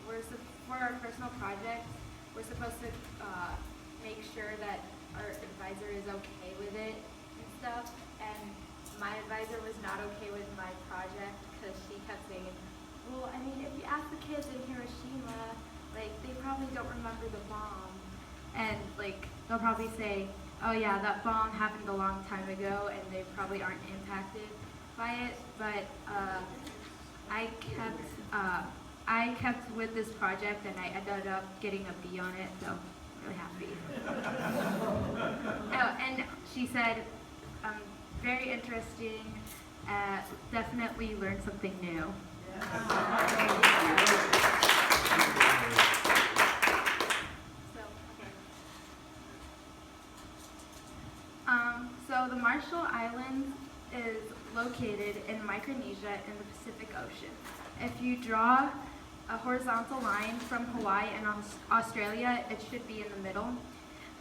for our personal projects, we're supposed to make sure that our advisor is okay with it and stuff. And my advisor was not okay with my project because she kept saying, well, I mean, if you ask the kids in Hiroshima, like, they probably don't remember the bomb. And, like, they'll probably say, oh yeah, that bomb happened a long time ago, and they probably aren't impacted by it. But I kept with this project, and I ended up getting a B on it, so I'm really happy. Oh, and she said, very interesting, definitely learned something new. So the Marshall Islands is located in Micronesia in the Pacific Ocean. If you draw a horizontal line from Hawaii and Australia, it should be in the middle.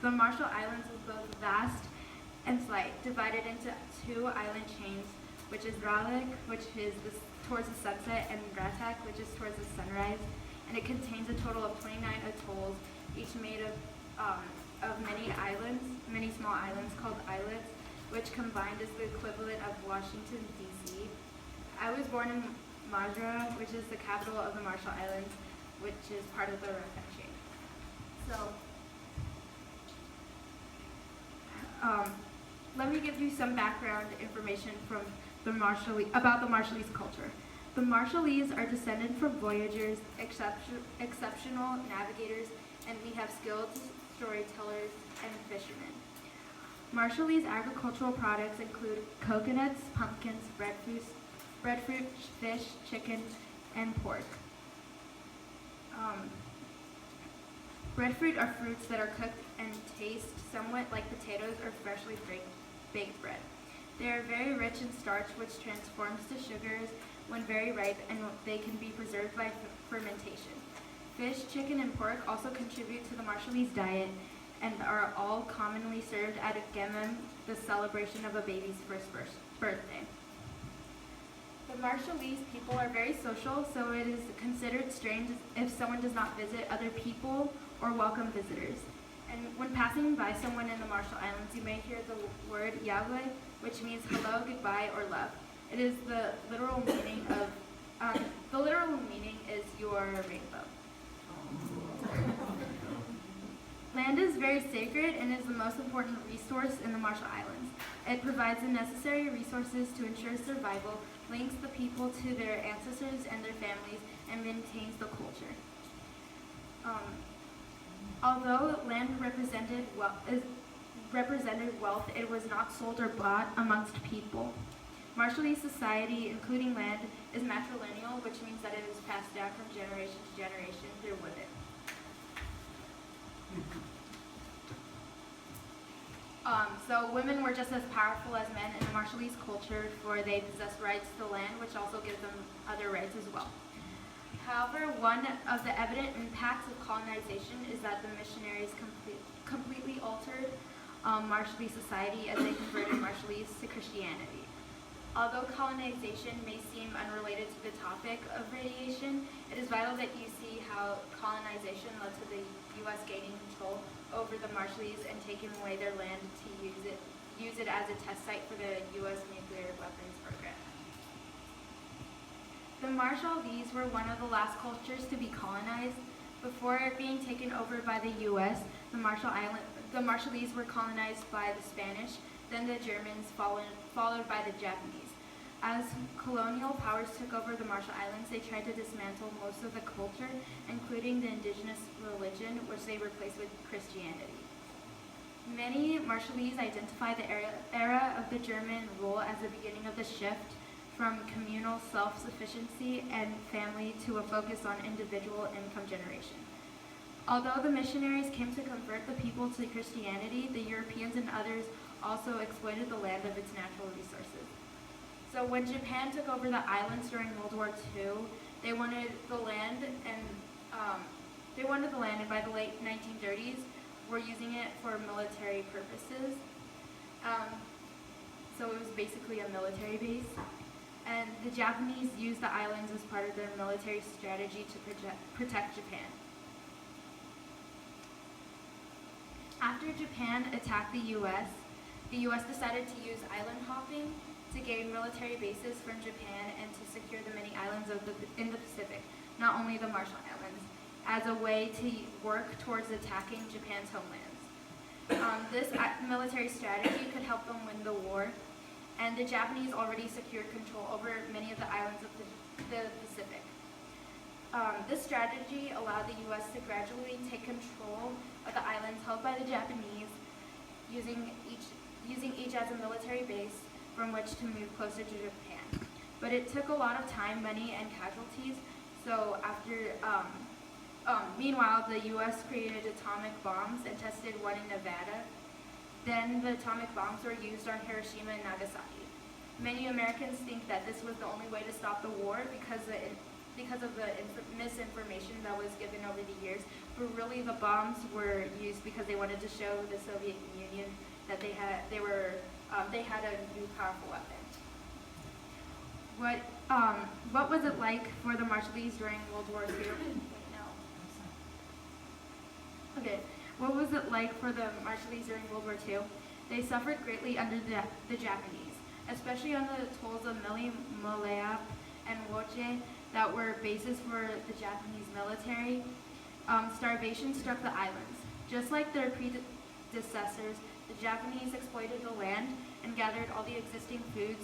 The Marshall Islands is both vast and slight, divided into two island chains, which is Raleigh, which is towards the sunset, and Ratak, which is towards the sunrise. And it contains a total of 29 atolls, each made of many islands, many small islands called islets, which combined is the equivalent of Washington, D.C. I was born in Madra, which is the capital of the Marshall Islands, which is part of the Ratak chain. So, let me give you some background information from about the Marshallese culture. The Marshallese are descended from voyagers, exceptional navigators, and we have skilled storytellers and fishermen. Marshallese agricultural products include coconuts, pumpkins, breadfruit, fish, chicken, and pork. Breadfruit are fruits that are cooked and taste somewhat like potatoes or freshly baked bread. They are very rich in starch, which transforms to sugars when very ripe, and they can be preserved by fermentation. Fish, chicken, and pork also contribute to the Marshallese diet and are all commonly served at a gemem, the celebration of a baby's first birthday. The Marshallese people are very social, so it is considered strange if someone does not visit other people or welcome visitors. And when passing by someone in the Marshall Islands, you may hear the word Yahweh, which means hello, goodbye, or love. It is the literal meaning is your rainbow. Land is very sacred and is the most important resource in the Marshall Islands. It provides the necessary resources to ensure survival, links the people to their ancestors and their families, and maintains the culture. Although land represented wealth, it was not sold or bought amongst people. Marshallese society, including land, is matrilineal, which means that it is passed down from generation to generation through women. So women were just as powerful as men in the Marshallese culture, for they possessed rights to the land, which also gives them other rights as well. However, one of the evident impacts of colonization is that the missionaries completely altered Marshallese society as they converted Marshallese to Christianity. Although colonization may seem unrelated to the topic of radiation, it is vital that you see how colonization led to the U.S. gaining control over the Marshallese and taking away their land to use it as a test site for the U.S. nuclear weapons program. The Marshallese were one of the last cultures to be colonized. Before being taken over by the U.S., the Marshallese were colonized by the Spanish, then the Germans, followed by the Japanese. As colonial powers took over the Marshall Islands, they tried to dismantle most of the culture, including the indigenous religion, which they replaced with Christianity. Many Marshallese identify the era of the German rule as the beginning of the shift from communal self-sufficiency and family to a focus on individual income generation. Although the missionaries came to convert the people to Christianity, the Europeans and others also exploited the land of its natural resources. So when Japan took over the islands during World War II, they wanted the land, and by the late 1930s, were using it for military purposes. So it was basically a military base. and the Japanese used the islands as part of their military strategy to protect Japan. After Japan attacked the U.S. Decided to use island hopping to gain military bases from Japan and to secure the many islands in the Pacific, not only the Marshall Islands, as a way to work towards attacking Japan's homelands. This military strategy could help them win the war, and the Japanese already secured control over many of the islands of the Pacific. This strategy allowed the U.S. to gradually take control of the islands held by the Japanese, using each as a military base from which to move closer to Japan. But it took a lot of time, money, and casualties. So meanwhile, the U.S. created atomic bombs and tested one in Nevada. Then the atomic bombs were used on Hiroshima and Nagasaki. Many Americans think that this was the only way to stop the war because of the misinformation that was given over the years. But really, the bombs were used because they wanted to show the Soviet Union that they had a new powerful weapon. What was it like for the Marshallese during World War II? Okay, what was it like for the Marshallese during World War II? They suffered greatly under the Japanese, especially on the atolls of Mili, Malaya, and Woche that were bases for the Japanese military. Starvation struck the islands. Just like their predecessors, the Japanese exploited the land and gathered all the existing food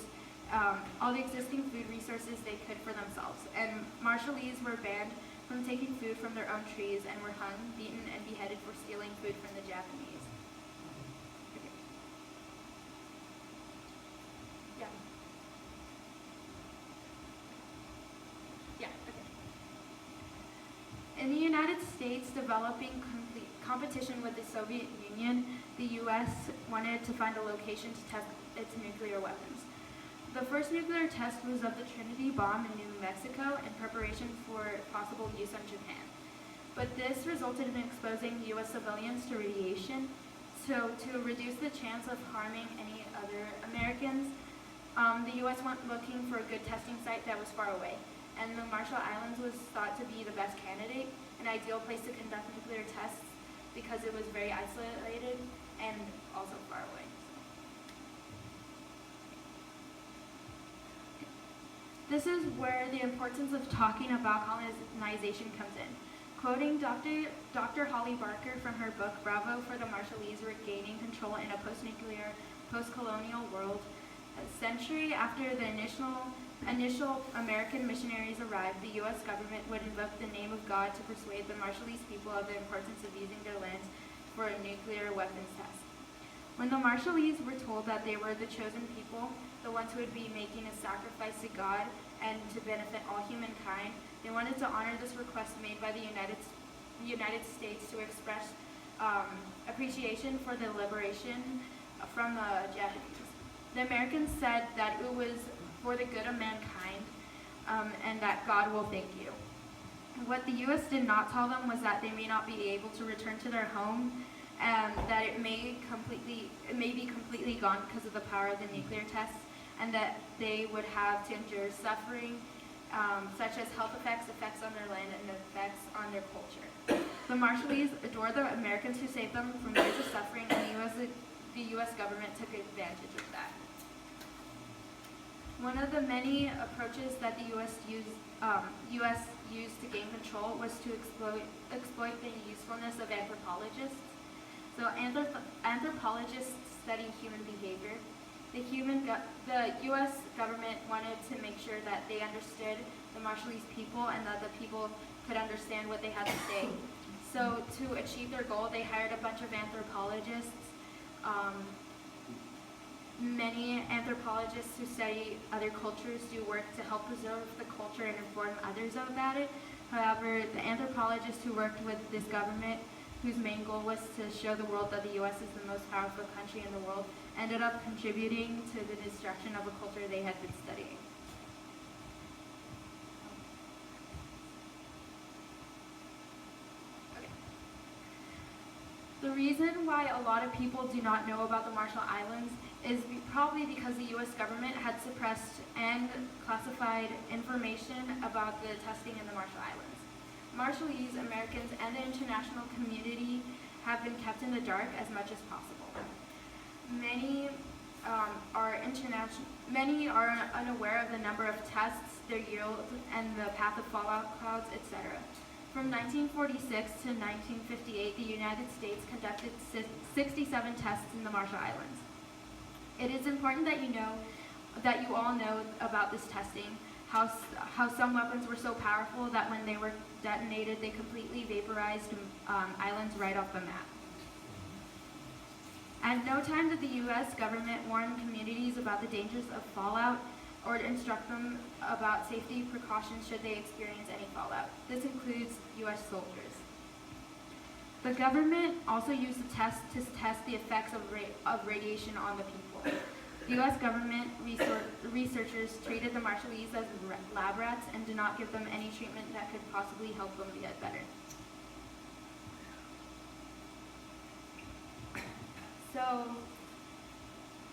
resources they could for themselves. And Marshallese were banned from taking food from their own trees and were hung, beaten, and beheaded for stealing food from the Japanese. Okay. Yeah. Yeah, okay. In the United States, developing competition with the Soviet Union, the U.S. wanted to find a location to test its nuclear weapons. The first nuclear test was of the Trinity bomb in New Mexico in preparation for possible use on Japan. But this resulted in exposing U.S. civilians to radiation. So to reduce the chance of harming any other Americans, the U.S. went looking for a good testing site that was far away. And the Marshall Islands was thought to be the best candidate, an ideal place to conduct nuclear tests because it was very isolated and also far away. This is where the importance of talking about colonization comes in. Quoting Dr. Holly Barker from her book, Bravo for the Marshallese Regaining Control in a Post-Nuclear, Post-Colonial World, a century after the initial American missionaries arrived, the U.S. government would invoke the name of God to persuade the Marshallese people of the importance of using their lands for a nuclear weapons test. When the Marshallese were told that they were the chosen people, the ones who would be making a sacrifice to God and to benefit all humankind, they wanted to honor this request made by the United States to express appreciation for the liberation from the Japanese. The Americans said that it was for the good of mankind and that God will thank you. What the U.S. did not tell them was that they may not be able to return to their home, and that it may be completely gone because of the power of the nuclear tests, and that they would have to endure suffering, such as health effects on their land, and effects on their culture. The Marshallese adore the Americans who saved them from years of suffering, and the U.S. government took advantage of that. One of the many approaches that the U.S. used to gain control was to exploit the usefulness of anthropologists. So anthropologists study human behavior. The U.S. government wanted to make sure that they understood the Marshallese people and that the people could understand what they had to say. So to achieve their goal, they hired a bunch of anthropologists. Many anthropologists who study other cultures do work to help preserve the culture and inform others about it. However, the anthropologists who worked with this government, whose main goal was to show the world that the U.S. is the most powerful country in the world, ended up contributing to the destruction of a culture they had been studying. Okay. The reason why a lot of people do not know about the Marshall Islands is probably because the U.S. government had suppressed and classified information about the testing in the Marshall Islands. Marshallese, Americans, and the international community have been kept in the dark as much as possible. Many are unaware of the number of tests, their yield, and the path of fallout clouds, etc. From 1946 to 1958, the United States conducted 67 tests in the Marshall Islands. It is important that you all know about this testing, how some weapons were so powerful that when they were detonated, they completely vaporized islands right off the map. At no time did the U.S. government warn communities about the dangers of fallout or instruct them about safety precautions should they experience any fallout. This includes U.S. soldiers. The government also used the test to test the effects of radiation on the people. The U.S. government researchers treated the Marshallese as lab rats and did not give them any treatment that could possibly help them get better. So,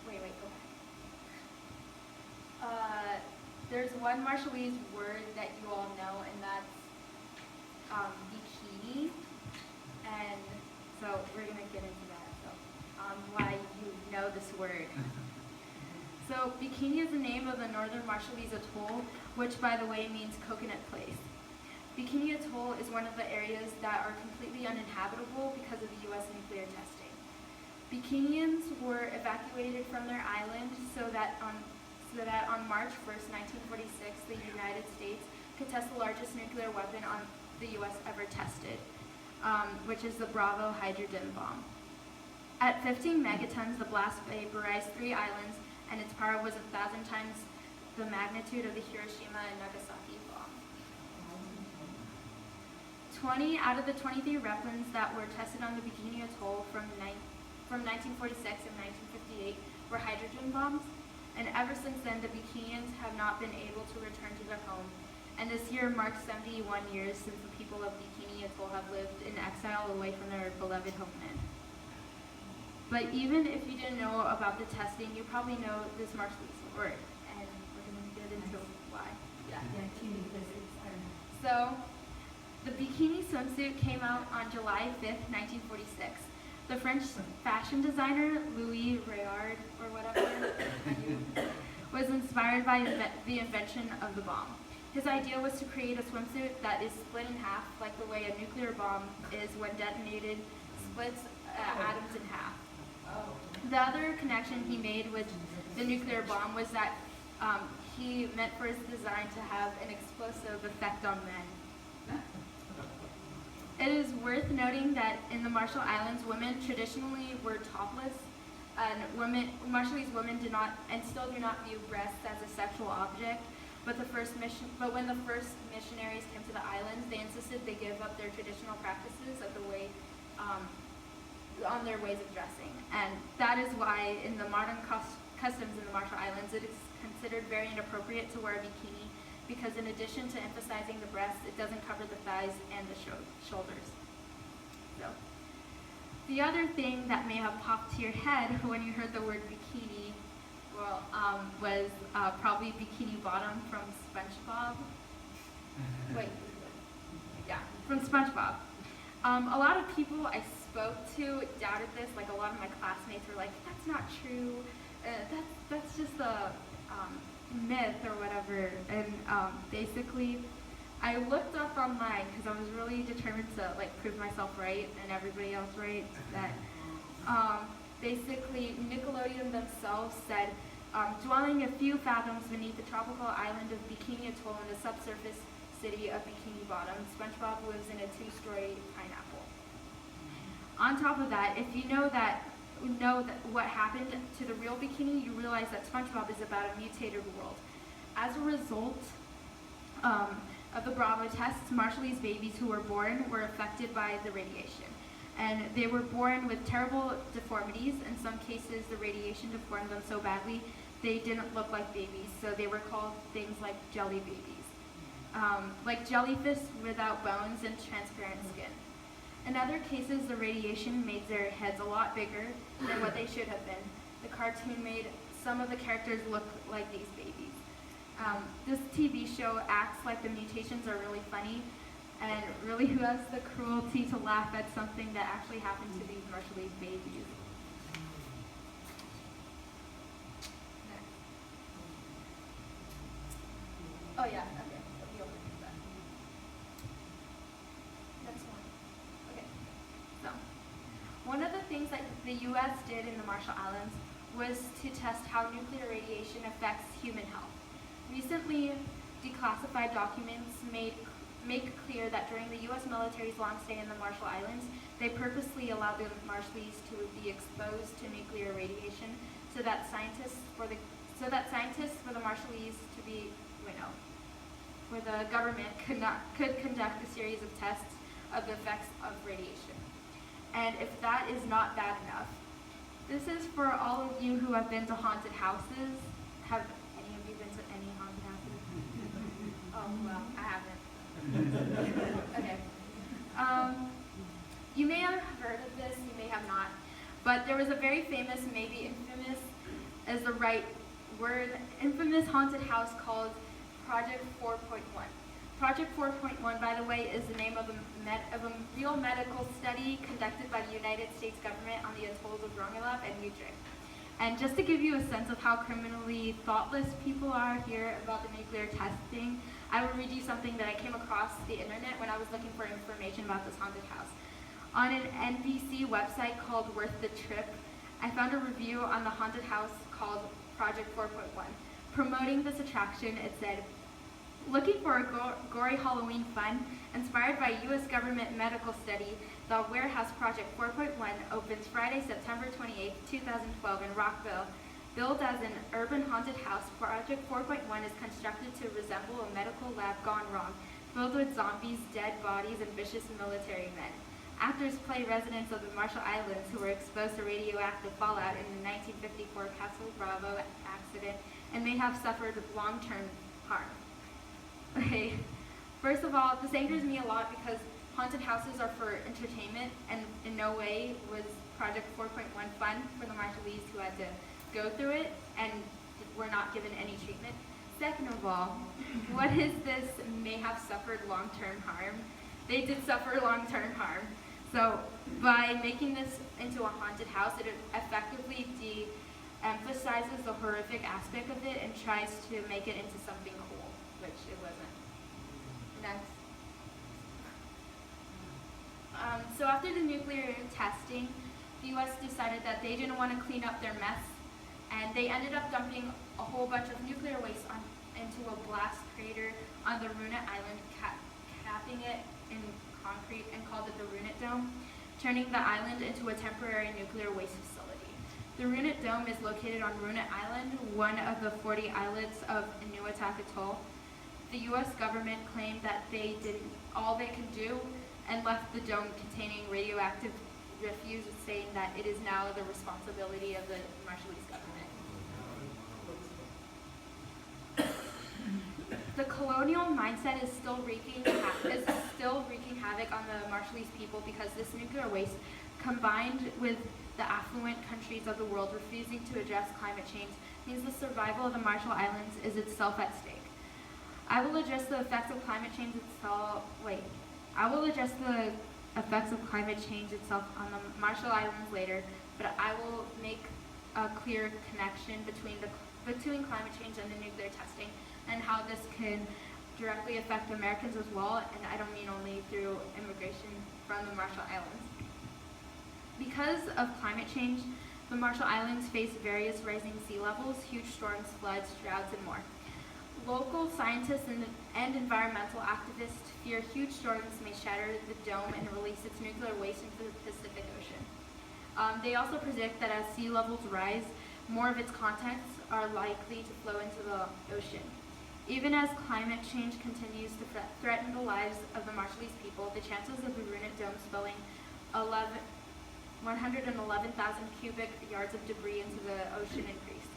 wait, go ahead. There's one Marshallese word that you all know, and that's bikini. And so we're going to get into that, why you know this word. So Bikini is the name of the northern Marshallese atoll, which by the way means coconut place. Bikini Atoll is one of the areas that are completely uninhabitable because of the U.S. nuclear testing. Bikinians were evacuated from their island so that on March 1st, 1946, the United States could test the largest nuclear weapon on the U.S. ever tested, which is the Bravo hydrogen bomb. At 15 megatons, the blast vaporized 3 islands, and its power was 1,000 times the magnitude of the Hiroshima and Nagasaki bomb. 20 out of the 23 weapons that were tested on the Bikini Atoll from 1946 and 1958 were hydrogen bombs, and ever since then, the Bikinians have not been able to return to their home. And this year marks 71 years since the people of Bikini Atoll have lived in exile away from their beloved homeland. But even if you didn't know about the testing, you probably know this Marshallese word, and we're going to get into why. Yeah, teeny physics, I don't know. So, the bikini swimsuit came out on July 5th, 1946. The French fashion designer Louis Réard, or whatever, was inspired by the invention of the bomb. His idea was to create a swimsuit that is split in half, like the way a nuclear bomb is when detonated, splits atoms in half. The other connection he made with the nuclear bomb was that he meant for his design to have an explosive effect on men. It is worth noting that in the Marshall Islands, women traditionally were topless, and Marshallese women did not and still do not view breasts as a sexual object. But when the first missionaries came to the islands, they insisted they give up their traditional practices of the way on their ways of dressing, and that is why in the modern customs in the Marshall Islands, it is considered very inappropriate to wear a bikini, because in addition to emphasizing the breasts, it doesn't cover the thighs and the shoulders. So, the other thing that may have popped to your head when you heard the word bikini, was probably Bikini Bottom from SpongeBob. From SpongeBob. A lot of people I spoke to doubted this. Like a lot of my classmates were like, "That's not true. That's just a myth or whatever." And basically, I looked up online because I was really determined to prove myself right and everybody else right. That basically Nickelodeon themselves said, dwelling a few fathoms beneath the tropical island of Bikini Atoll in the subsurface city of Bikini Bottom, SpongeBob lives in a 2-story pineapple. On top of that, if you know what happened to the real Bikini, you realize that SpongeBob is about a mutated world. As a result of the Bravo tests, Marshallese babies who were born were affected by the radiation. And they were born with terrible deformities. In some cases, the radiation deformed them so badly they didn't look like babies, so they were called things like jelly babies. Like jellyfish without bones and transparent skin. In other cases, the radiation made their heads a lot bigger than what they should have been. The cartoon made some of the characters look like these babies. This TV show acts like the mutations are really funny, and really who has the cruelty to laugh at something that actually happened to these Marshallese babies. Next. Oh yeah, okay. We'll be able to do that. Next one. Okay. So, one of the things that the U.S. did in the Marshall Islands was to test how nuclear radiation affects human health. Recently, declassified documents make clear that during the U.S. military's long stay in the Marshall Islands, they purposely allowed the Marshallese to be exposed to nuclear radiation so that scientists for the Marshallese to be, where the government could conduct a series of tests of the effects of radiation. And if that is not bad enough, this is for all of you who have been to haunted houses. Have any of you been to any haunted houses? Oh, well, I haven't. Okay. You may have heard of this, you may have not, but there was a very famous, maybe infamous is the right word, infamous haunted house called Project 4.1. Project 4.1, by the way, is the name of a real medical study conducted by the United States government on the atolls of Rongelap and Utrecht. And just to give you a sense of how criminally thoughtless people are here about the nuclear testing, I will read you something that I came across the internet when I was looking for information about this haunted house. On an NBC website called Worth the Trip, I found a review on the haunted house called Project 4.1. Promoting this attraction, it said, "Looking for a gory Halloween fun? Inspired by U.S. government medical study, the Warehouse Project 4.1 opens Friday, September 28, 2012 in Rockville. Billed as an urban haunted house, Project 4.1 is constructed to resemble a medical lab gone wrong, filled with zombies, dead bodies, and vicious military men. Actors play residents of the Marshall Islands who were exposed to radioactive fallout in the 1954 Castle Bravo accident and may have suffered long-term harm." Okay, first of all, this angers me a lot because haunted houses are for entertainment, and in no way was Project 4.1 fun for the Marshallese who had to go through it and were not given any treatment. Second of all, what is this may have suffered long-term harm? They did suffer long-term harm. So by making this into a haunted house, it effectively de-emphasizes the horrific aspect of it and tries to make it into something cool, which it wasn't. Next. So after the nuclear testing, the U.S. decided that they didn't want to clean up their mess, and they ended up dumping a whole bunch of nuclear waste into a blast crater on the Runit Island, capping it in concrete, and called it the Runit Dome, turning the island into a temporary nuclear waste facility. The Runit Dome is located on Runit Island, one of the 40 islets of Inuitak Atoll. The U.S. government claimed that they did all they could do and left the dome containing radioactive refuse, saying that it is now the responsibility of the Marshallese government. The colonial mindset is still wreaking havoc on the Marshallese people because this nuclear waste, combined with the affluent countries of the world refusing to address climate change, means the survival of the Marshall Islands is itself at stake. I will address the effects of climate change itself on the Marshall Islands later, but I will make a clear connection between climate change and the nuclear testing and how this can directly affect Americans as well, and I don't mean only through immigration from the Marshall Islands. Because of climate change, the Marshall Islands face various rising sea levels, huge storms, floods, droughts, and more. Local scientists and environmental activists fear huge storms may shatter the dome and release its nuclear waste into the Pacific Ocean. They also predict that as sea levels rise, more of its contents are likely to flow into the ocean. Even as climate change continues to threaten the lives of the Marshallese people, the chances of the Runit Dome spilling 111,000 cubic yards of debris into the ocean increase.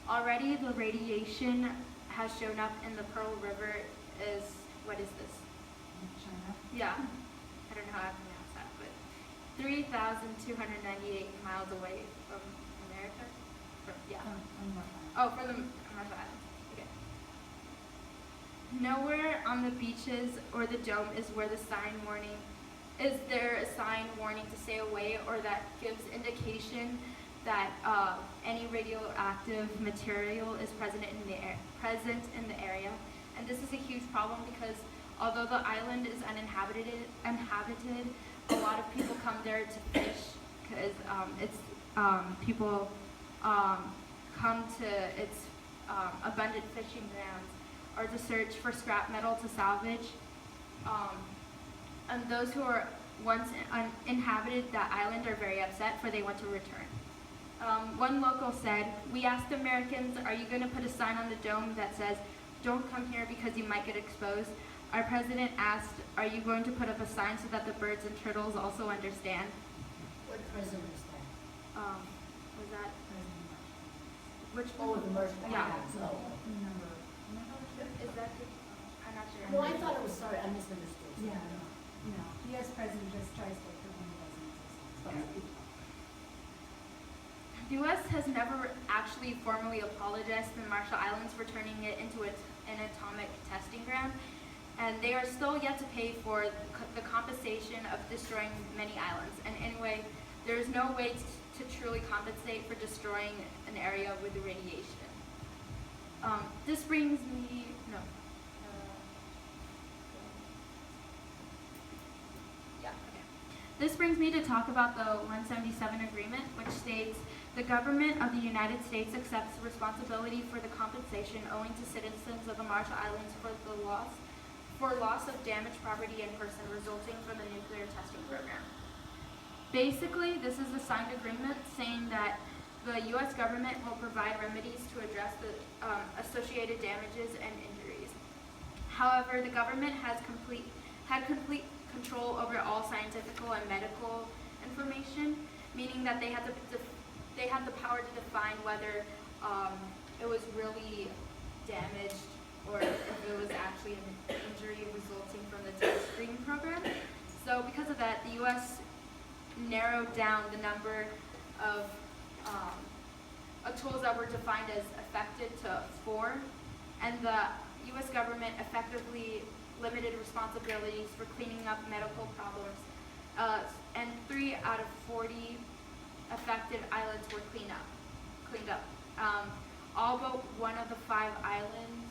Already, the radiation has shown up in the Pearl River what is this? China? Yeah, I don't know how I pronounce that, but 3,298 miles away from America. Yeah. On North Island. Oh, for the Marshall Islands. Okay. Nowhere on the beaches or the dome is where the sign warning. Is there a sign warning to stay away, or that gives indication that any radioactive material is present in the area? And this is a huge problem because although the island is uninhabited, a lot of people come there to fish because people come to its abundant fishing grounds, or to search for scrap metal to salvage. And those who are once inhabited that island are very upset, for they want to return. One local said, "We asked Americans, are you going to put a sign on the dome that says, 'Don't come here because you might get exposed'? Our president asked, are you going to put up a sign so that the birds and turtles also understand?" What president was that? Was that, President Marshall. which Oh, one? the Marshall Yeah. Islands, oh. Number. Is that, I'm not sure. No, I thought it was, sorry, I misunderstood. Yeah, no. The U.S. president just tries to pretend it doesn't exist. The U.S. has never actually formally apologized to the Marshall Islands for turning it into an atomic testing ground, and they are still yet to pay for the compensation of destroying many islands. And anyway, there is no way to truly compensate for destroying an area with the radiation. This brings me, no. Yeah, okay. This brings me to talk about the 177 agreement, which states, "The government of the United States accepts responsibility for the compensation owing to citizens of the Marshall Islands for loss of damaged property and person resulting from the nuclear testing program." Basically, this is a signed agreement saying that the U.S. government will provide remedies to address the associated damages and injuries. However, the government had complete control over all scientific and medical information, meaning that they had the power to define whether it was really damaged or if it was actually an injury resulting from the test screening program. So because of that, the U.S. narrowed down the number of tools that were defined as affected to 4, and the U.S. government effectively limited responsibilities for cleaning up medical problems, and 3 out of 40 affected islands were cleaned up. All but one of the 5 island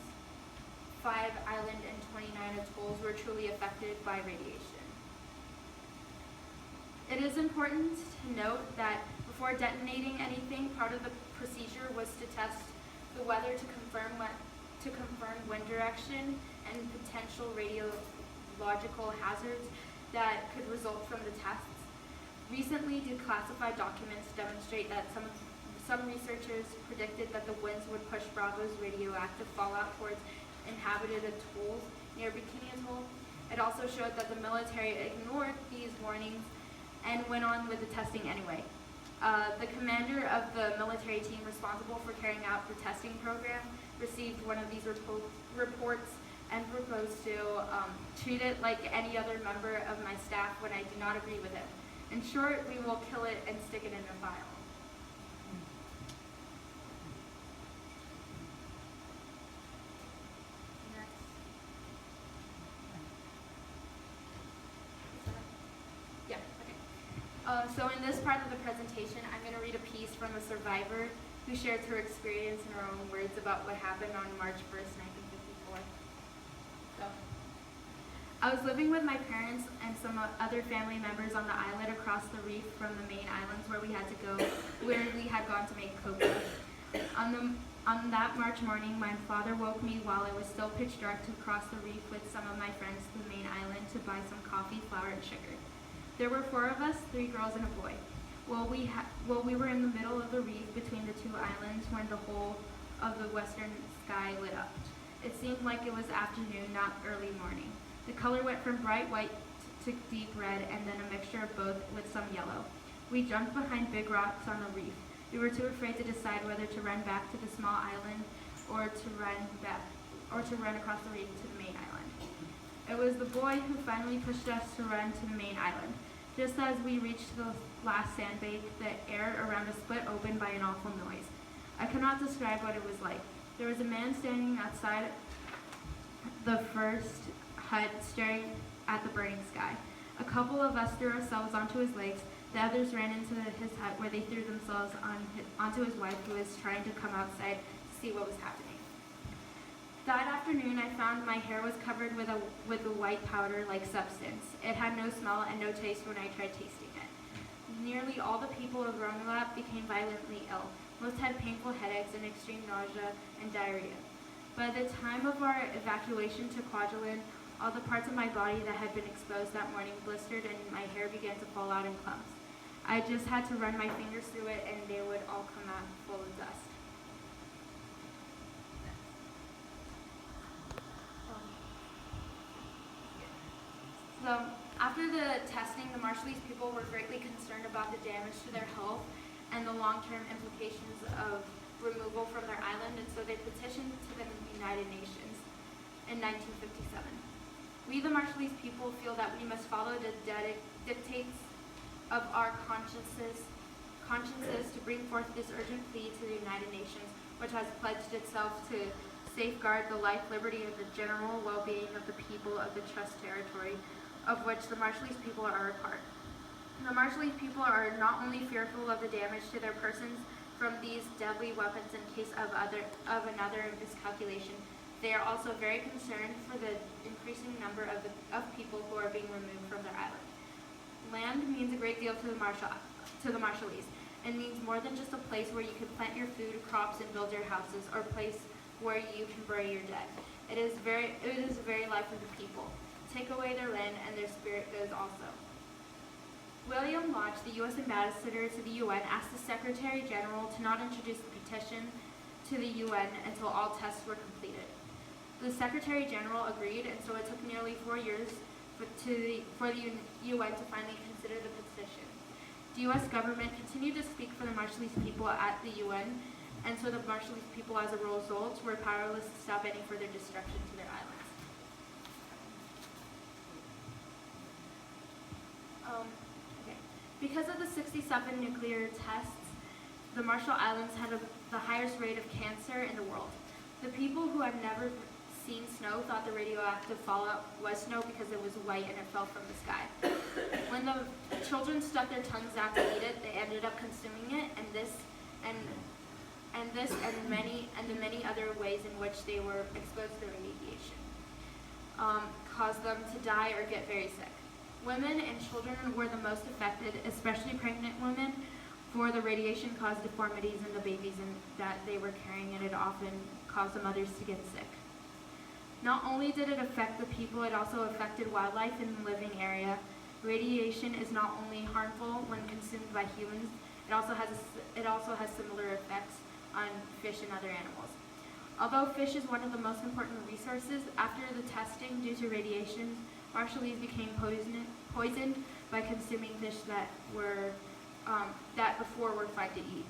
and 29 atolls were truly affected by radiation. It is important to note that before detonating anything, part of the procedure was to test the weather to confirm wind direction and potential radiological hazards that could result from the tests. Recently, declassified documents demonstrate that some researchers predicted that the winds would push Bravo's radioactive fallout towards inhabited atolls near Bikini Atoll. It also showed that the military ignored these warnings and went on with the testing anyway. The commander of the military team responsible for carrying out the testing program received one of these reports and proposed to treat it like any other member of my staff when I do not agree with it. In short, we will kill it and stick it in a file. So in this part of the presentation, I'm going to read a piece from a survivor who shares her experience in her own words about what happened on March 1st, 1954. So, I was living with my parents and some other family members on the islet across the reef from the main islands where we had gone to make cocoa. On that March morning, my father woke me while it was still pitch dark to cross the reef with some of my friends to the main island to buy some coffee, flour, and sugar. There were 4 of us, 3 girls and a boy. We were in the middle of the reef between the 2 islands when the whole of the western sky lit up. It seemed like it was afternoon, not early morning. The color went from bright white to deep red and then a mixture of both with some yellow. We jumped behind big rocks on the reef. We were too afraid to decide whether to run back to the small island or to run across the reef to the main island. It was the boy who finally pushed us to run to the main island. Just as we reached the last sandbank, the air around us split open by an awful noise. I cannot describe what it was like. There was a man standing outside the first hut staring at the burning sky. A couple of us threw ourselves onto his legs. The others ran into his hut where they threw themselves onto his wife, who was trying to come outside to see what was happening. That afternoon, I found my hair was covered with a white powder-like substance. It had no smell and no taste when I tried tasting it. Nearly all the people around that became violently ill. Most had painful headaches and extreme nausea and diarrhea. By the time of our evacuation to Kwajalein, all the parts of my body that had been exposed that morning blistered and my hair began to fall out in clumps. I just had to run my fingers through it and they would all come out full of dust. So, after the testing, the Marshallese people were greatly concerned about the damage to their health and the long-term implications of removal from their island, and so they petitioned to the United Nations in 1957. We, the Marshallese people, feel that we must follow the dictates of our consciences to bring forth this urgent plea to the United Nations, which has pledged itself to safeguard the life, liberty, and the general well-being of the people of the Trust Territory, of which the Marshallese people are a part. The Marshallese people are not only fearful of the damage to their persons from these deadly weapons in case of another miscalculation, they are also very concerned for the increasing number of people who are being removed from their island. Land means a great deal to the Marshallese. It means more than just a place where you can plant your food, crops, and build your houses, or a place where you can bury your dead. It is the very life of the people. Take away their land, and their spirit goes also. William Lodge, the U.S. ambassador to the UN, asked the Secretary General to not introduce the petition to the UN until all tests were completed. The Secretary General agreed, and so it took nearly 4 years for the UN to finally consider the petition. The U.S. government continued to speak for the Marshallese people at the UN, and so the Marshallese people, as a result, were powerless to stop any further destruction to their islands. Because of the 67 nuclear tests, the Marshall Islands had the highest rate of cancer in the world. The people who had never seen snow thought the radioactive fallout was snow because it was white and it fell from the sky. When the children stuck their tongues out to eat it, they ended up consuming it, and the many other ways in which they were exposed to radiation caused them to die or get very sick. Women and children were the most affected, especially pregnant women, for the radiation caused deformities in the babies that they were carrying, and it often caused the mothers to get sick. Not only did it affect the people, it also affected wildlife in the living area. Radiation is not only harmful when consumed by humans, it also has similar effects on fish and other animals. Although fish is one of the most important resources, after the testing due to radiation, Marshallese became poisoned by consuming fish that before were fine to eat.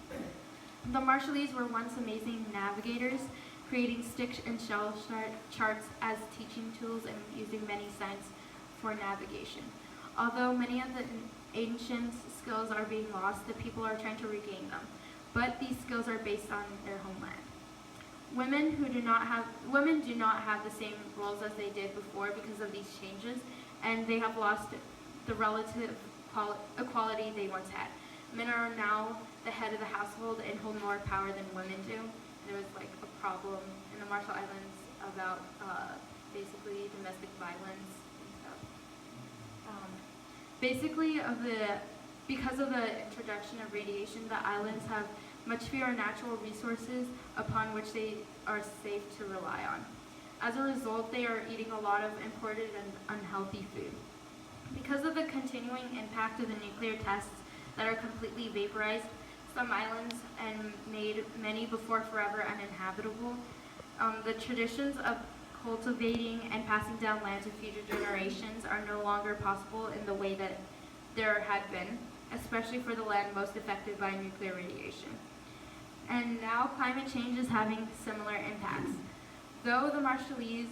The Marshallese were once amazing navigators, creating stick and shell charts as teaching tools and using many signs for navigation. Although many of the ancient skills are being lost, the people are trying to regain them. But these skills are based on their homeland. Women do not have the same roles as they did before because of these changes, and they have lost the relative equality they once had. Men are now the head of the household and hold more power than women do. There was like a problem in the Marshall Islands about basically domestic violence and stuff. Because of the introduction of radiation, the islands have much fewer natural resources upon which they are safe to rely on. As a result, they are eating a lot of imported and unhealthy food. Because of the continuing impact of the nuclear tests that are completely vaporized, some islands and made many before forever uninhabitable, the traditions of cultivating and passing down land to future generations are no longer possible in the way that there had been, especially for the land most affected by nuclear radiation. And now climate change is having similar impacts. Though the Marshallese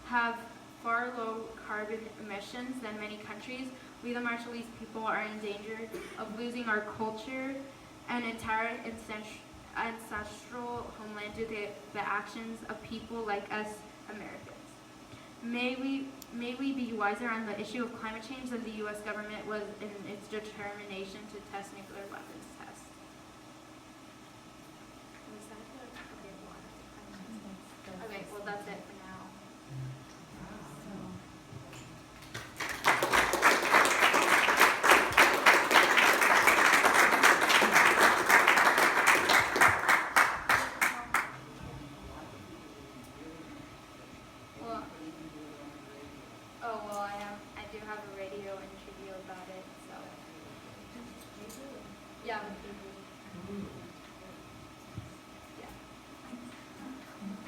have far low carbon emissions than many countries, we the Marshallese people are in danger of losing our culture and entire ancestral homeland due to the actions of people like us Americans. May we be wiser on the issue of climate change than the U.S. government was in its determination to test nuclear weapons tests. Was that it? Okay, well that's it for now. I do have a radio interview about it, so. Yeah. Yeah.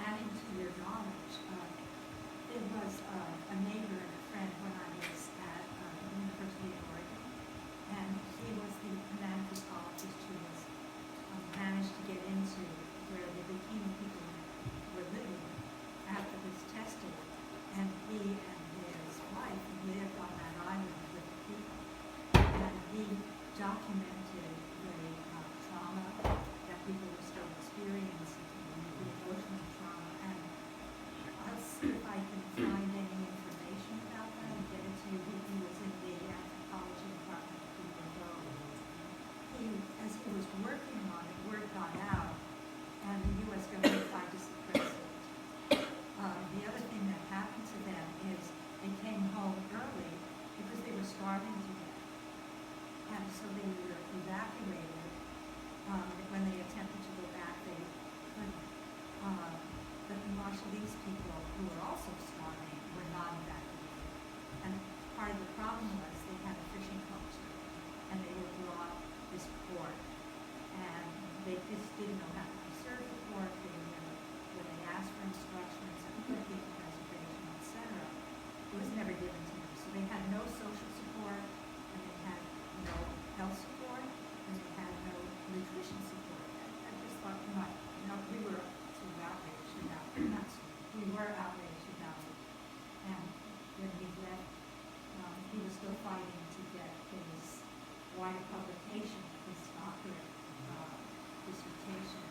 Adding to your knowledge, there was a neighbor and a friend when I was at the University of Oregon, and he was the anthropologist who was managed to get into where the Bikini people were living after this testing, and he and his wife lived on that island with the people, and he documented the trauma that people were still experiencing, the emotional trauma, and I'll see if I can find any information about that and get it to you. He was in the anthropology department of People Go. As he was working on it, word got out, and the U.S. government tried to suppress it. The other thing that happened to them is they came home early because they were starving to death. And so they were evacuated. When they attempted to go back, they couldn't. But the Marshallese people, who were also starving, were not evacuated. And part of the problem was they had a fishing culture, and they were brought this pork, and they just didn't know how to preserve the pork. When they asked for instructions on cooking, preservation, etc., it was never given to them. So they had no social support, and they had no health support, and they had no nutrition support. I just thought, we were sort of outraged about it. We were outraged about it. And when he left, he was still fighting to get his wider publication, his doctorate dissertation.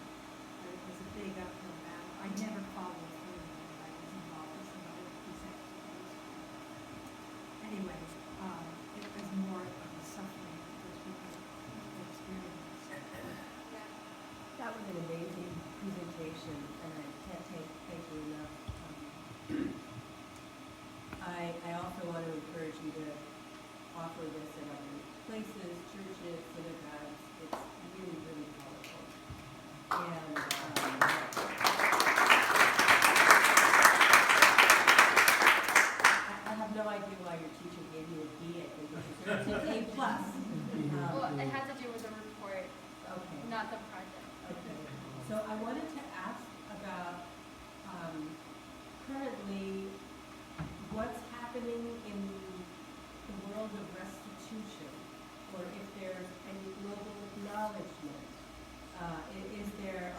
But it was a big uphill battle. I never followed through when I was involved in some other executives. Anyway, it was more of the suffering that people experienced. That was an amazing presentation, and I can't thank you enough. I also want to encourage you to offer this at other places, churches, synagogues. It's really, really powerful. And I have no idea why your teacher gave you a B. I think it's an A+. Well, it had to do with the report, Okay. not the project. Okay. So I wanted to ask about currently what's happening in the world of restitution, or if there's any global acknowledgement.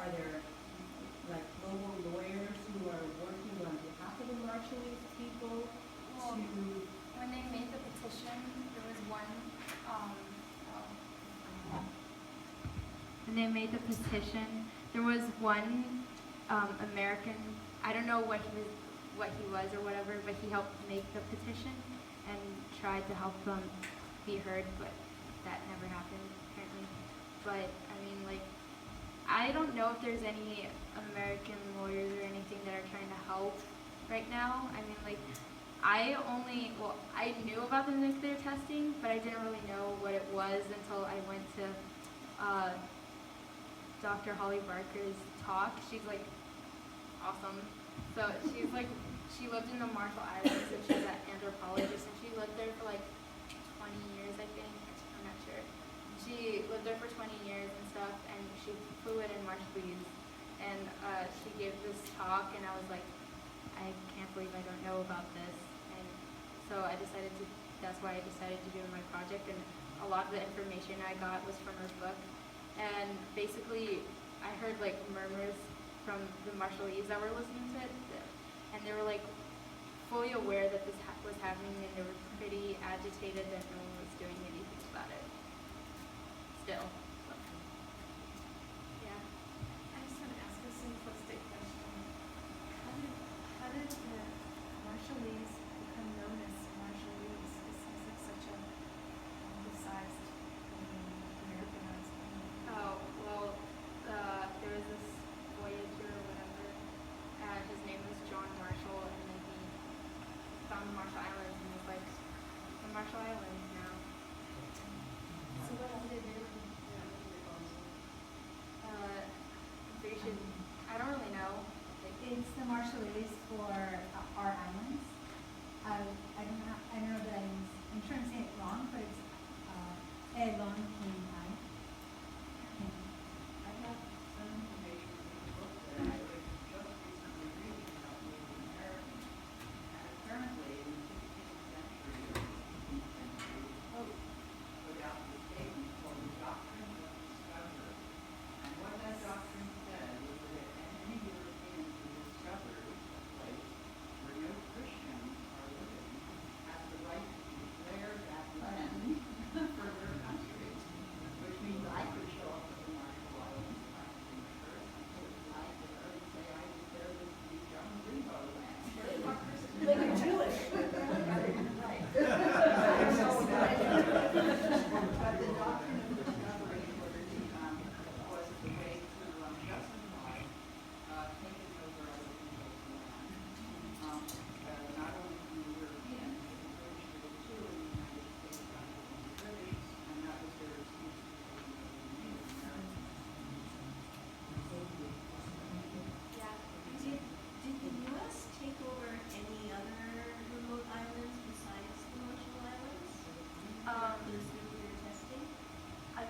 Are there like global lawyers who are working on behalf of the Marshallese people Well, to? when they made the petition, there was one, when they made the petition, there was one American, I don't know what he was or whatever, but he helped make the petition and tried to help them be heard, but that never happened apparently. But I mean, like, I don't know if there's any American lawyers or anything that are trying to help right now. I mean, like, I knew about the nuclear testing, but I didn't really know what it was until I went to Dr. Holly Barker's talk. She's like awesome. So she's like, she lived in the Marshall Islands and she's an anthropologist, and she lived there for like 20 years, I think. I'm not sure. She lived there for 20 years and stuff, and she flew in Marshallese. And she gave this talk, and I was like, I can't believe I don't know about this. And so that's why I decided to do my project, and a lot of the information I got was from her book. And basically, I heard like murmurs from the Marshallese that were listening to it, and they were like fully aware that this was happening, and they were pretty agitated that no one was doing anything about it. Still. So, yeah.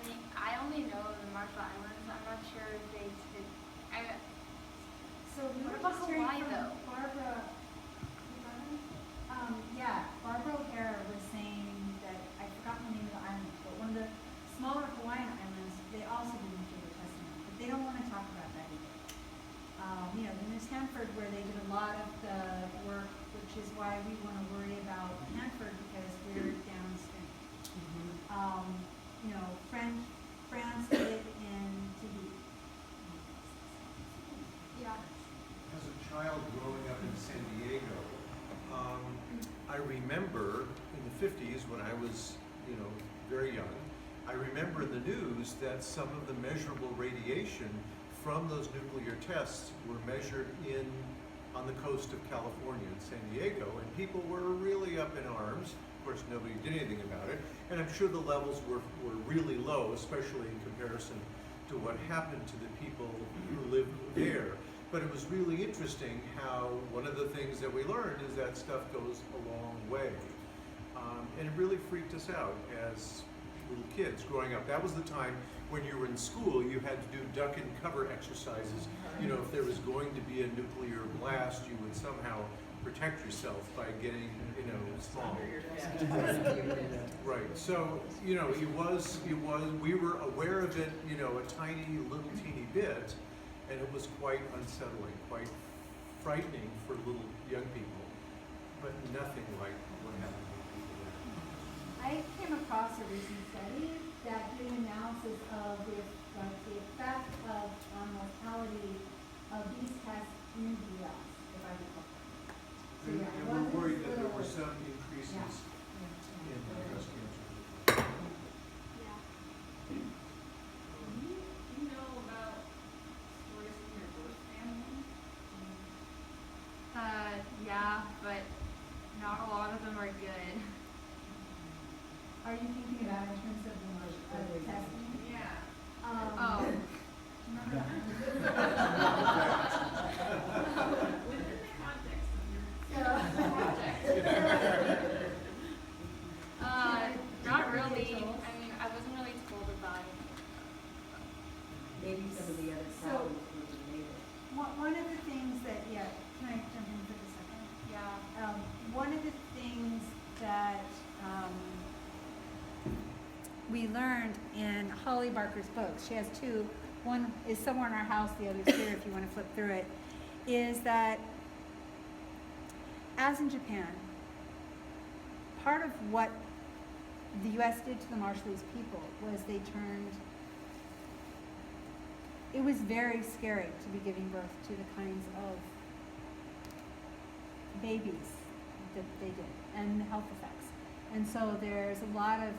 mean, I only know the Marshall Islands. I'm not sure if they did. So we What were about just hearing Hawaii, from though? Barbara. Yeah, Barbara O'Hara was saying that, I forgot the name of the island, but one of the smaller Hawaiian islands, they also do nuclear testing, but they don't want to talk about that either. You know, then there's Hanford where they did a lot of the work, which is why we want to worry about Hanford because we're downstream. You know, France did it in Tahiti. Yeah. As a child growing up in San Diego, I remember in the 50s when I was, you know, very young, I remember in the news that some of the measurable radiation from those nuclear tests were measured on the coast of California in San Diego, and people were really up in arms. Of course, nobody did anything about it, and I'm sure the levels were really low, especially in comparison to what happened to the people who lived there. But it was really interesting how one of the things that we learned is that stuff goes a long way. And it really freaked us out as little kids growing up. That was the time when you were in school, you had to do duck and cover exercises. You know, if there was going to be a nuclear blast, you would somehow protect yourself by getting, you know, small. Right. So, you know, we were aware of it, you know, a tiny, little teeny bit, and it was quite unsettling, quite frightening for little young people, but nothing like what happened to people there. I came across a recent study that did an analysis of the effect of mortality of these tests in the U.S., if I recall. So And yeah, it we're wasn't worried as that there little were as- some increases Yeah. in breast cancer. Yeah. Do you know about stories from your birth family? Yeah, but not a lot of them are good. Are you thinking about in terms of the testing? Yeah. Oh. Within the context of your project. Not really. I mean, I wasn't really told about it. Maybe some of the other So- problems were related. One of the things that, yeah, can I jump in for a second? Yeah. One of the things that we learned in Holly Barker's books, she has two, one is somewhere in our house, the other's here if you want to flip through it, is that as in Japan, part of what the U.S. did to the Marshallese people was they turned, it was very scary to be giving birth to the kinds of babies that they did and the health effects. And so there's a lot of,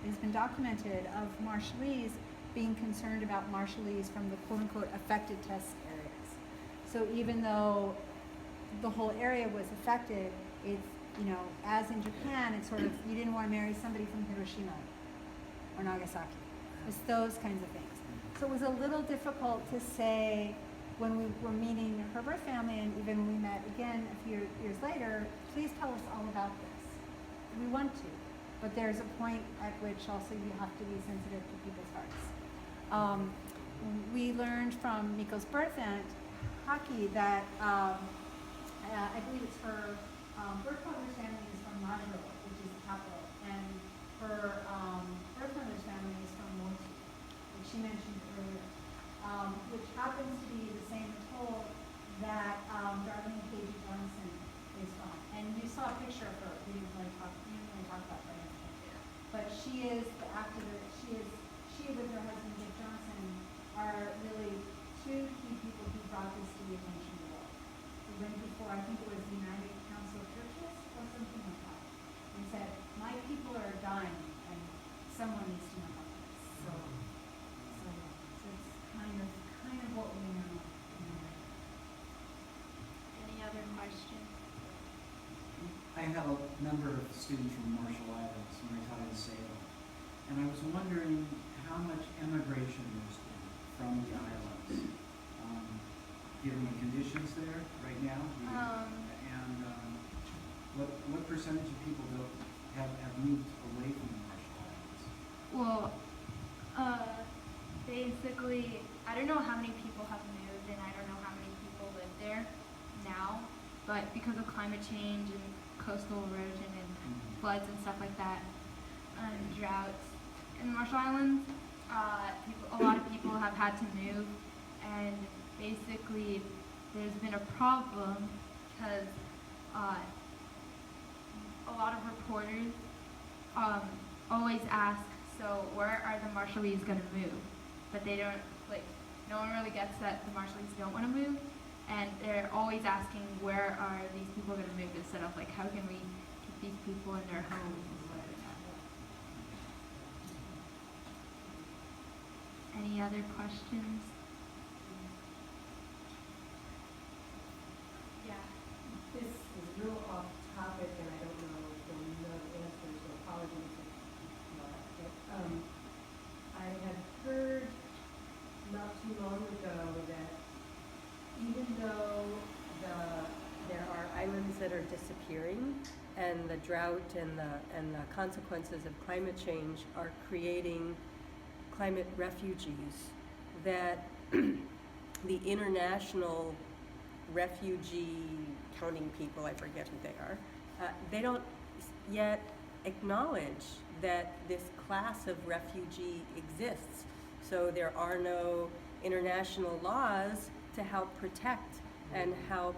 has been documented of Marshallese being concerned about Marshallese from the quote-unquote affected test areas. So even though the whole area was affected, it's, you know, as in Japan, it's sort of, you didn't want to marry somebody from Hiroshima or Nagasaki. It's those kinds of things. So it was a little difficult to say when we were meeting her birth family, and even when we met again a few years later, please tell us all about this. We want to, but there's a point at which also you have to be sensitive to people's hearts. We learned from Miko's birth aunt, Haki, that I believe it's her birth mother's family is from Majuro, which is the capital, and her birth mother's family is from Mochi, which she mentioned earlier, which happens to be the same atoll that Darlene K.G. Johnson is from. And you saw a picture of her. We didn't really talk about her. But she is the activist. She with her husband Dick Johnson are really two key people who brought this to the attention of the world. We went before, I think it was the United Council of Churches or something like that, and said, my people are dying and someone needs to know about this. So it's kind of what we know. Any other questions? I have a number of students from Marshall Islands when I taught in Salem, and I was wondering how much immigration there's been from the islands, given the conditions there right now, and what percentage of people have moved away from the Marshall Islands? Well, basically, I don't know how many people have moved and I don't know how many people live there now, but because of climate change and coastal erosion and floods and stuff like that, and droughts in the Marshall Islands, a lot of people have had to move, and basically there's been a problem because a lot of reporters always ask, so where are the Marshallese going to move? But they don't, like, no one really gets that the Marshallese don't want to move, and they're always asking where are these people going to move instead of like how can we keep these people in their homes and stuff like that. Any other questions? Yeah. This is real off topic, and I don't know if you'll know the answer, so apologies if not. But I had heard not too long ago that even though there are islands that are disappearing, and the drought and the consequences of climate change are creating climate refugees, that the international refugee counting people, I forget who they are, they don't yet acknowledge that this class of refugee exists. So there are no international laws to help protect and help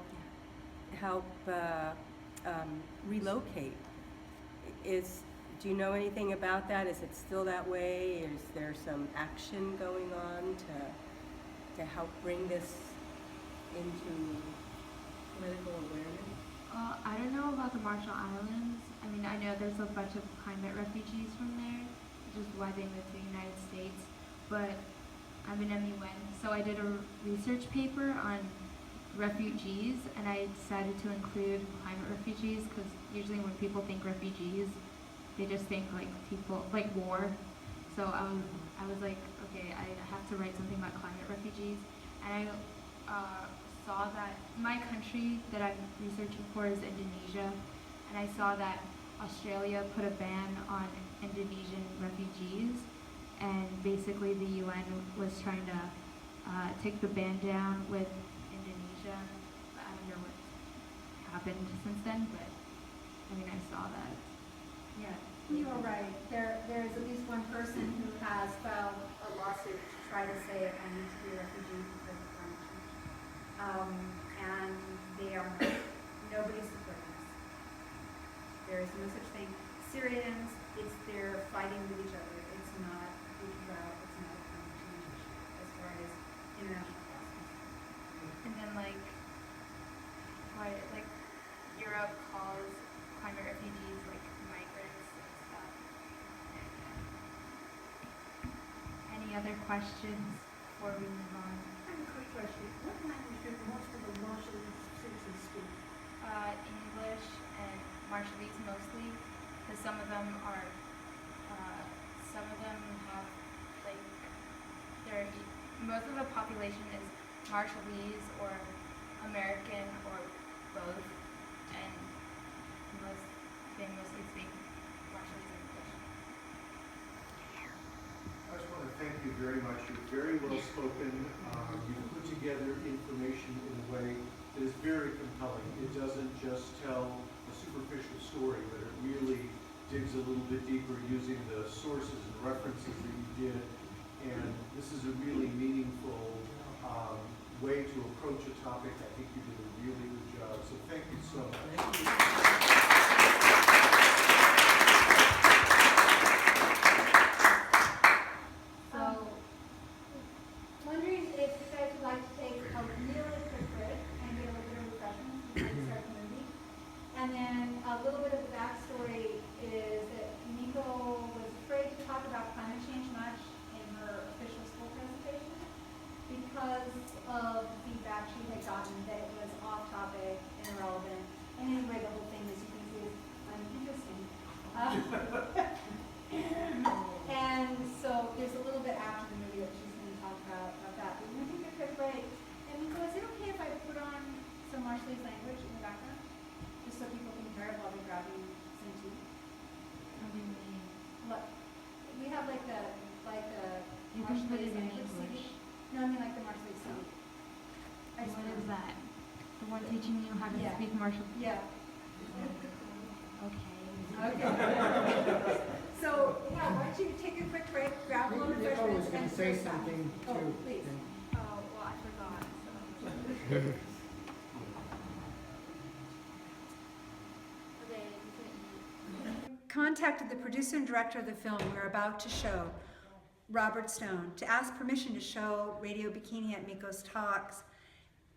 relocate. Do you know anything about that? Is it still that way? Is there some action going on to help bring this into political awareness? I don't know about the Marshall Islands. I mean, I know there's a bunch of climate refugees from there, which is why they moved to the United States. But I'm an MUN, so I did a research paper on refugees, and I decided to include climate refugees because usually when people think refugees, they just think like people like war. So I was like, okay, I have to write something about climate refugees, and I saw that my country that I'm researching for is Indonesia, and I saw that Australia put a ban on Indonesian refugees, and basically the UN was trying to take the ban down with Indonesia. But I don't know what happened since then, but I mean, I saw that. Yeah, you are right. There's at least one person who has filed a lawsuit to try to say I need to be a refugee because of climate change. And they are nobody's supporting us. There is no such thing. Syrians, they're fighting with each other. It's not a drought. It's not a climate change issue as far as international law is concerned. And then like Europe calls climate refugees like migrants and stuff. Any other questions before we move on? I have a quick question. What language do most of the Marshallese citizens speak? English and Marshallese mostly, because some of them have like most of the population is Marshallese or American or both, and they mostly speak Marshallese and English. I just want to thank you very much. You're very well spoken. You put together information in a way that is very compelling. It doesn't just tell a superficial story, but it really digs a little bit deeper using the sources and references that you did. And this is a really meaningful way to approach a topic. I think you did a really good job. So thank you so much. Thank you. So, wondering if you guys would like to take a really quick break and get a little bit of refreshment before we start the movie. And then a little bit of the backstory is that Miko was afraid to talk about climate change much in her official school presentation because of the feedback she had gotten that it was off topic and irrelevant. And anyway, the whole thing, as you can see, is uninteresting. And so there's a little bit after the movie that she's going to talk about that. But we're going to take a quick break. And Miko, is it okay if I put on some Marshallese language in the background? Just so people can hear it while they're grabbing some tea? What do you mean? Look, we have like the You can put it Marshallese in language CD. English. that? The one teaching you how to Yeah. speak Marshall? Yeah. Okay. Okay. So, yeah, why don't you take a quick break, grab a little Nicole was refreshments, gonna and say sit down. something Oh, too. please. Oh, well, I forgot, so. Okay, Contacted the producer and director of the film we're about to show, Robert Stone, to ask permission to show Radio Bikini at Miko's talks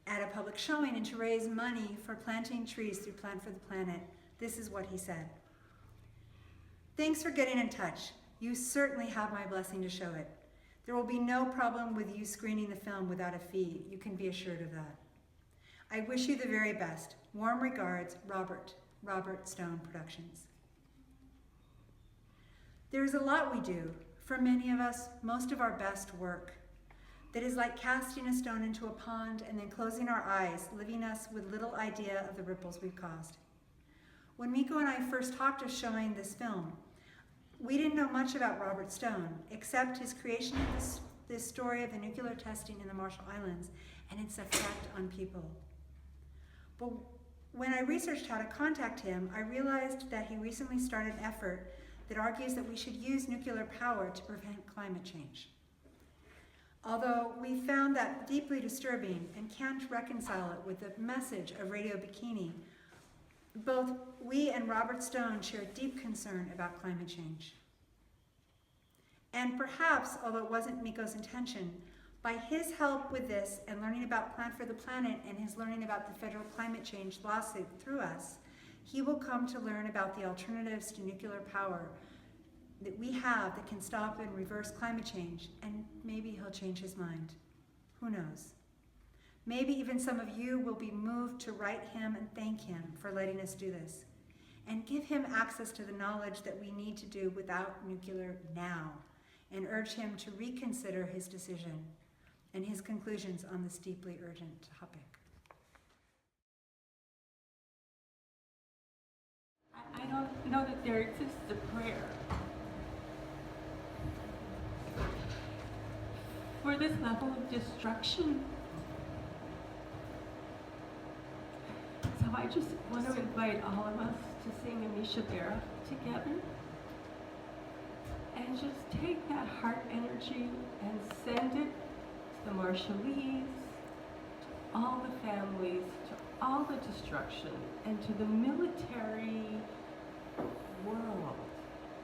at a public showing and to raise money for planting trees through Plant for the Planet. This is what he said. Thanks for getting in touch. You certainly have my blessing to show it. There will be no problem with you screening the film without a fee. You can be assured of that. I wish you the very best. Warm regards, Robert Stone Productions. There is a lot we do, for many of us, most of our best work, that is like casting a stone into a pond and then closing our eyes, leaving us with little idea of the ripples we've caused. When Miko and I first talked of showing this film, we didn't know much about Robert Stone, except his creation of this story of the nuclear testing in the Marshall Islands and its effect on people. But when I researched how to contact him, I realized that he recently started an effort that argues that we should use nuclear power to prevent climate change. Although we found that deeply disturbing and can't reconcile it with the message of Radio Bikini, both we and Robert Stone share deep concern about climate change. And perhaps, although it wasn't Miko's intention, by his help with this and learning about Plant for the Planet and his learning about the federal climate change lawsuit through us, he will come to learn about the alternatives to nuclear power that we have that can stop and reverse climate change, and maybe he'll change his mind. Who knows? Maybe even some of you will be moved to write him and thank him for letting us do this, and give him access to the knowledge that we need to do without nuclear now, and urge him to reconsider his decision and his conclusions on this deeply urgent topic. I don't know that there exists a prayer for this level of destruction. So I just want to invite all of us to sing Amisha Vera together and just take that heart energy and send it to the Marshallese, to all the families, to all the destruction, and to the military world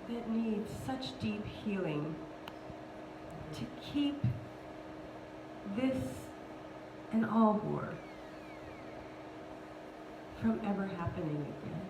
that needs such deep healing to keep this and all war from ever happening again.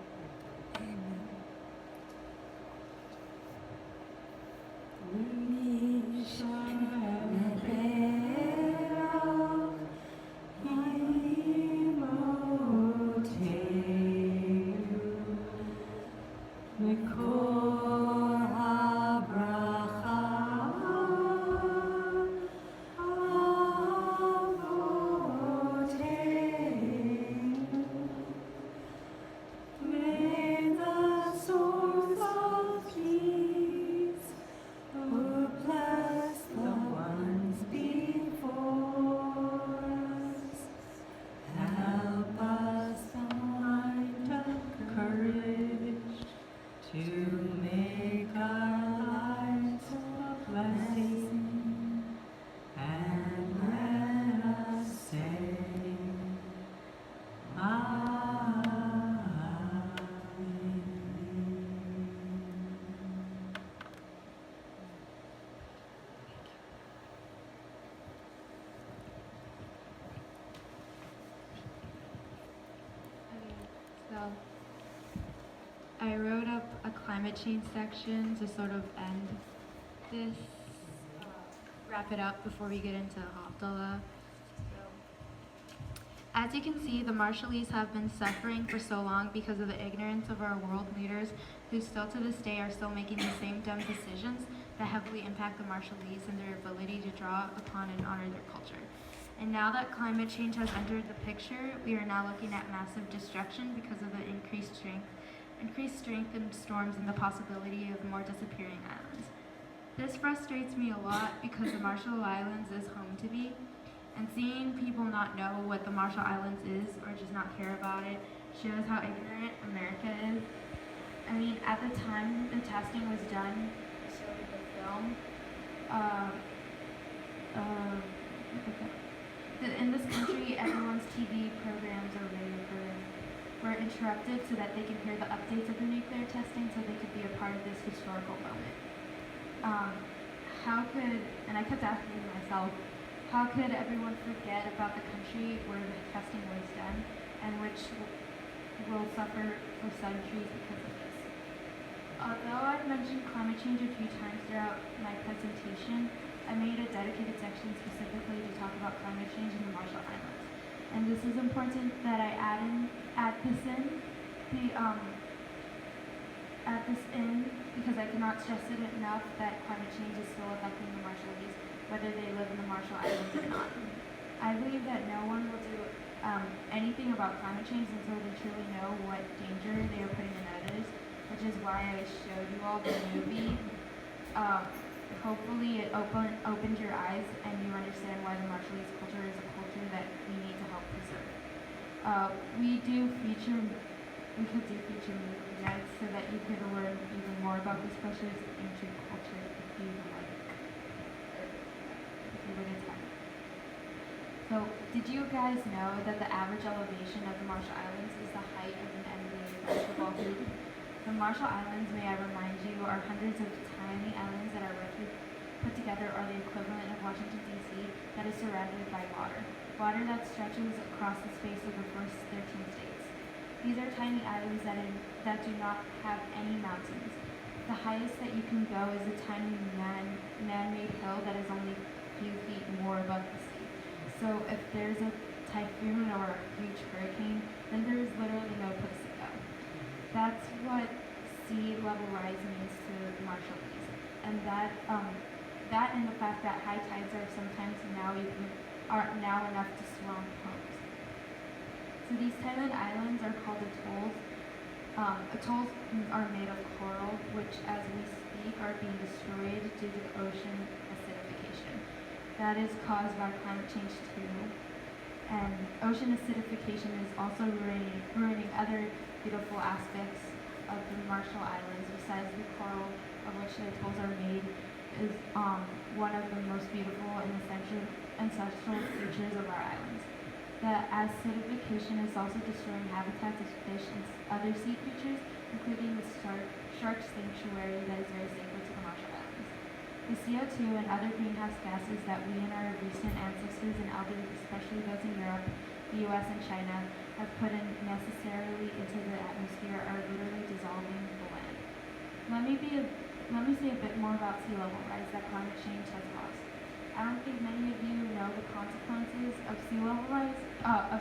So I wrote up a climate change section to sort of end this, wrap it up before we get into Havdalah. As you can see, the Marshallese have been suffering for so long because of the ignorance of our world leaders who still to this day are still making the same dumb decisions that heavily impact the Marshallese and their ability to draw upon and honor their culture. And now that climate change has entered the picture, we are now looking at massive destruction because of the increased strength in storms and the possibility of more disappearing islands. This frustrates me a lot because the Marshall Islands is home to me, And seeing people not know what the Marshall Islands is or just not care about it shows how ignorant America is. I mean, at the time the testing was done, showing the film, in this country, everyone's TV programs or radio programs were interrupted so that they can hear the updates of the nuclear testing so they could be a part of this historical moment. And I kept asking myself, how could everyone forget about the country where the testing was done and which will suffer for centuries because of this? Although I've mentioned climate change a few times throughout my presentation, I made a dedicated section specifically to talk about climate change in the Marshall Islands. And this is important that I add this in because I cannot stress it enough that climate change is still affecting the Marshallese, whether they live in the Marshall Islands or not. I believe that no one will do anything about climate change until they truly know what danger they are putting in others, which is why I showed you all the movie. Hopefully it opened your eyes and you understand why the Marshallese culture is a culture that we need to help preserve. We could do feature movie guides so that you could learn even more about this precious ancient culture if you would like, if you would attend. So, did you guys know that the average elevation of the Marshall Islands is the height of an NBA basketball hoop? The Marshall Islands, may I remind you, are hundreds of tiny islands that are roughly put together are the equivalent of Washington, D.C. that is surrounded by water. Water that stretches across the space of the first 13 states. These are tiny islands that do not have any mountains. The highest that you can go is a tiny man-made hill that is only a few feet more above the sea. So if there's a typhoon or a huge hurricane, then there is literally no place to go. That's what sea level rise means to the Marshallese, and that and the fact that high tides are sometimes now enough to swamp homes. So these Thailand islands are called atolls. Atolls are made of coral, which as we speak are being destroyed due to the ocean acidification. That is caused by climate change too. And ocean acidification is also ruining other beautiful aspects of the Marshall Islands. Besides the coral of which the atolls are made is one of the most beautiful and ancestral features of our islands. The acidification is also destroying habitats of fish and other sea creatures, including the shark sanctuary that is very sacred to the Marshall Islands. The CO2 and other greenhouse gases that we and our recent ancestors and elders, especially those in Europe, the US and China, have put in necessarily into the atmosphere are literally dissolving the land. Let me say a bit more about sea level rise that climate change has caused. I don't think many of you know the consequences of sea level rise are.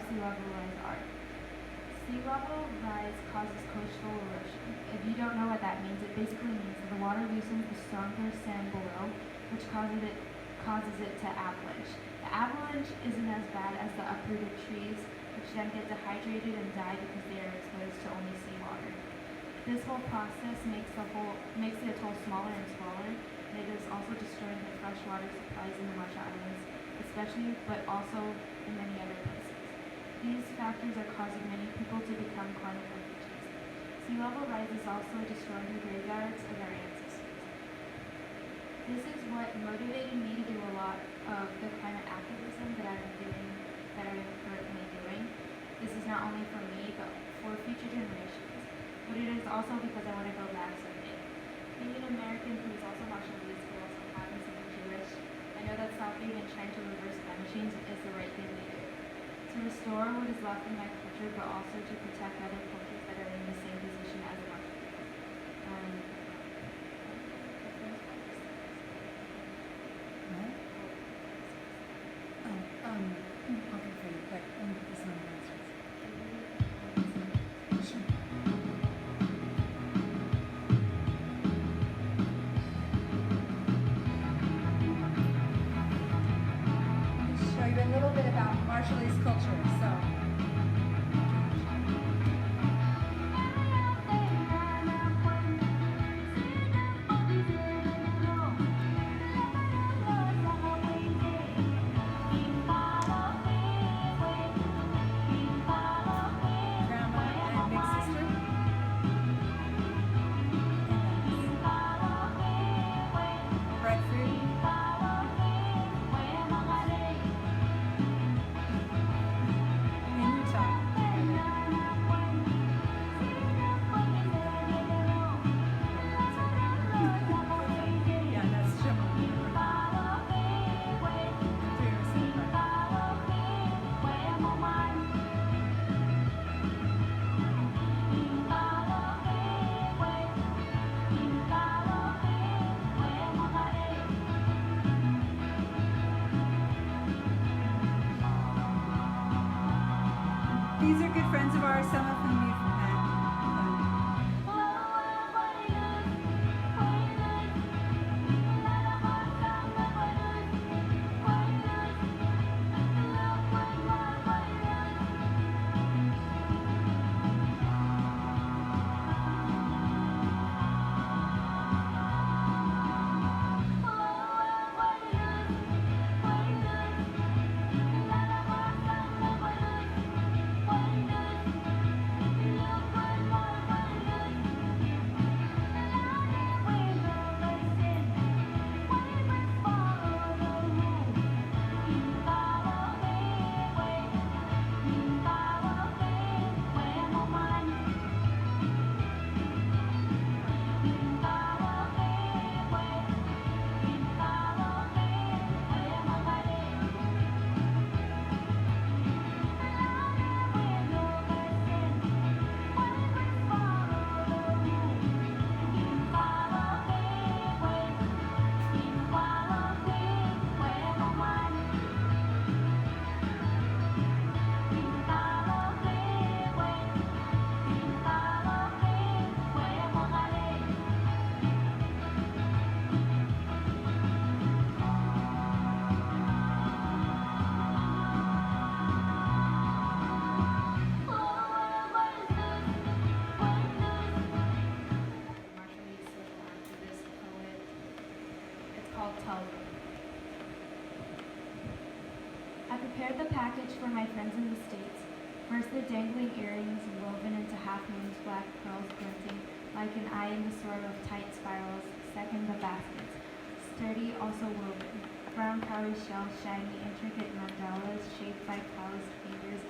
Sea level rise causes coastal erosion. If you don't know what that means, it basically means that the water loosens the stronger sand below, which causes it to avalanche. The avalanche isn't as bad as the uprooted trees, which then get dehydrated and die because they are exposed to only seawater. This whole process makes the atoll smaller and smaller, and it is also destroying the freshwater supplies in the Marshall Islands, especially, but also in many other places. These factors are causing many people to become climate refugees. Sea level rise is also destroying the graveyards of our ancestors. This is what motivated me to do a lot of the climate activism that I'm currently doing. This is not only for me, but for future generations. But it is also because I want to go back someday. Being an American who is also Marshallese, who also happens to be Jewish, I know that stopping and trying to reverse climate change is the right thing to do. To restore what is left in my culture, but also to protect other cultures that are in the same position as the Marshallese. I'll get for you, but this one answers. Show you a little bit about Marshallese culture. So, friends of ours, some of whom we've met. Marshallese circle after this poet. It's called Tell Them. I prepared the package for my friends in the States. First the dangling earrings woven into half-moons, black pearls glinting like an eye in the sort of tight spirals. Second the baskets, sturdy also woven. Brown cowrie shells, shiny, intricate mandalas shaped by calloused fingers.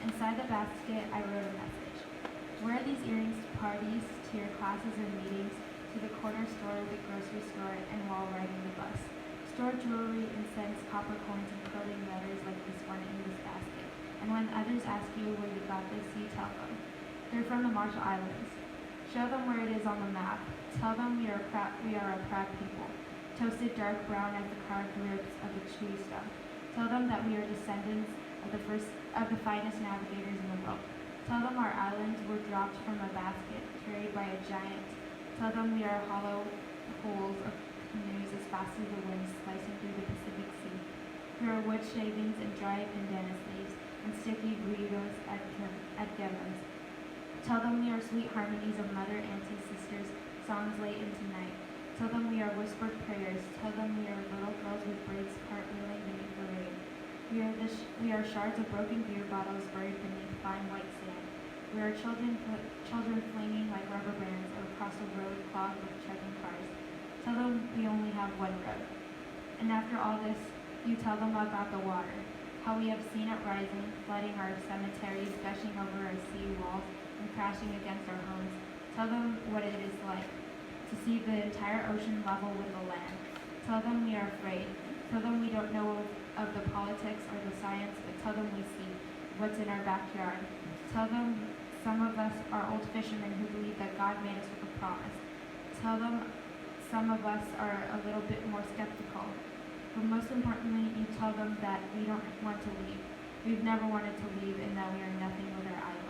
Inside the basket I wrote a message. Wear these earrings to parties, to your classes and meetings, to the corner store, the grocery store, and while riding the bus. Store jewelry, incense, copper coins, and curling letters like this one in this basket. And when others ask you where you got this, you tell them. They're from the Marshall Islands. Show them where it is on the map. Tell them we are a proud people. Toasted dark brown as the carved ribs of a tree stump. Tell them that we are descendants of the finest navigators in the world. Tell them our islands were dropped from a basket carried by a giant. Tell them we are hollow holes of canoes as fast as the wind slicing through the Pacific Sea. We are wood shavings and dried bandanas leaves and sticky burritos at Gevins. Tell them we are sweet harmonies of mother, auntie, sisters, songs late into night. Tell them we are whispered prayers. Tell them we are little girls with braids cartwheeling beneath the rain. We are shards of broken beer bottles buried beneath fine white sand. We are children flinging like rubber bands across a road clogged with chugging cars. Tell them we only have one road. And after all this, you tell them about the water, how we have seen it rising, flooding our cemeteries, gushing over our sea walls, and crashing against our homes. Tell them what it is like to see the entire ocean level with the land. Tell them we are afraid. Tell them we don't know of the politics or the science, but tell them we see what's in our backyard. Tell them some of us are old fishermen who believe that God made us with a promise. Tell them some of us are a little bit more skeptical. But most importantly, you tell them that we don't want to leave. We've never wanted to leave and that we are nothing with our island.